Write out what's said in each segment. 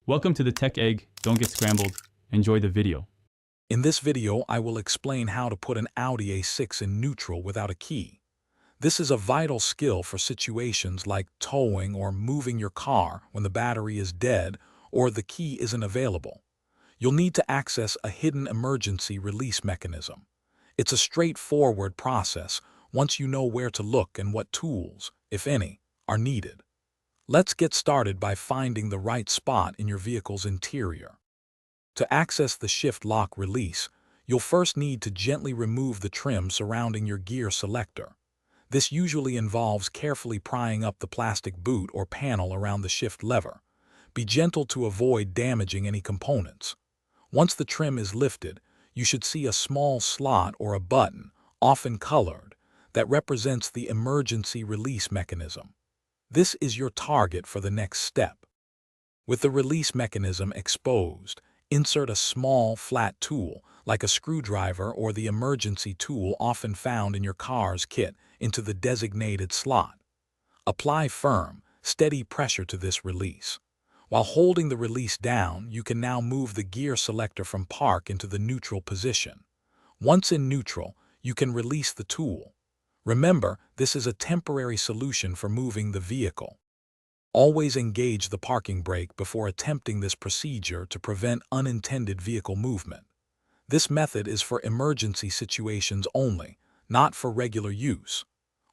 Welcome to the Tech Egg. Don't get scrambled. Enjoy the video. In this video, I will explain how to put an Audi A6 in neutral without a key. This is a vital skill for situations like towing or moving your car when the battery is dead or the key isn't available. You'll need to access a hidden emergency release mechanism. It's a straightforward process once you know where to look and what tools, if any, are needed. Let's get started by finding the right spot in your vehicle's interior. To access the shift lock release, you'll first need to gently remove the trim surrounding your gear selector. This usually involves carefully prying up the plastic boot or panel around the shift lever. Be gentle to avoid damaging any components. Once the trim is lifted, you should see a small slot or a button, often colored, that represents the emergency release mechanism. This is your target for the next step. With the release mechanism exposed, insert a small, flat tool, like a screwdriver or the emergency tool often found in your car's kit, into the designated slot. Apply firm, steady pressure to this release. While holding the release down, you can now move the gear selector from park into the neutral position. Once in neutral, you can release the tool. Remember, this is a temporary solution for moving the vehicle. Always engage the parking brake before attempting this procedure to prevent unintended vehicle movement. This method is for emergency situations only, not for regular use.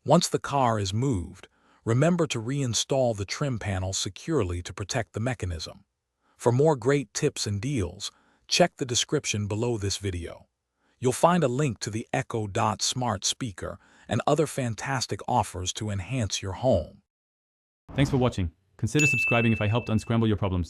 Once the car is moved, remember to reinstall the trim panel securely to protect the mechanism. For more great tips and deals, check the description below this video. You'll find a link to the Echo Dot smart speaker and other fantastic offers to enhance your home. Thanks for watching. Consider subscribing if I helped unscramble your problems.